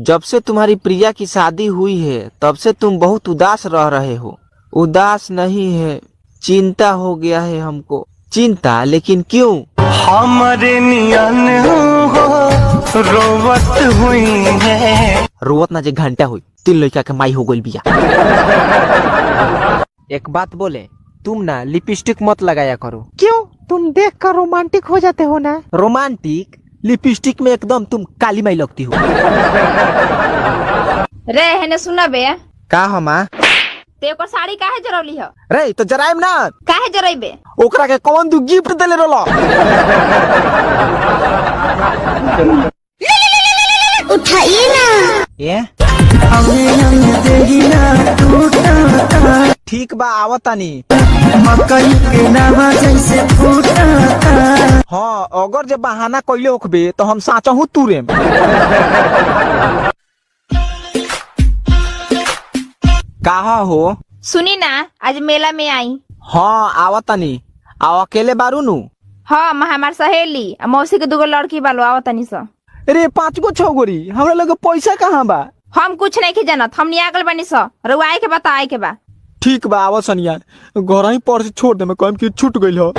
जब से तुम्हारी प्रिया की शादी हुई है तब से तुम बहुत उदास रह रहे हो। उदास नहीं है, चिंता हो गया है हमको। चिंता? लेकिन क्यों? हमारे नियन हो रोवत हुई है। रोवत ना जे घंटा हुई, 3 लड़का के माई हो गई बिया। एक बात बोले, तुम ना लिपस्टिक मत लगाया करो। क्यों? तुम देख कर रोमांटिक हो जाते हो ना। रोमांटिक? लिपस्टिक में एकदम तुम काली माई लगती हो। रे हेने सुना बे, का हमा? ते ओकर साड़ी काहे जरौली ह? रे तो जराइम ना। काहे जरैबे? ओकरा के कौन तू गिफ्ट देले रहलो? उठाइए ना। ये ठीक बा, आवतानी। मकई के नावा जैसे फूटा। हाँ, अगर जब बहाना कइले होखबे तो हम साचहु तुरेम। कहा हो? सुनी ना, आज मेला में आई। हाँ आवतानी। आव अकेले बारू नु? हाँ, हमार सहेली आ मौसी के 2 लड़की बालो आवतनी स। अरे 5 गो 6 गोरी, हमरा लगे पैसा कहाँ बा? हम कुछ नहीं के जानत, हम नियागल बनी स। रुआए के बता आए के बा। ठीक बा, आव सनिया। घर ही पर से छोड़ दे, मैं कहम कि छूट गइल हो।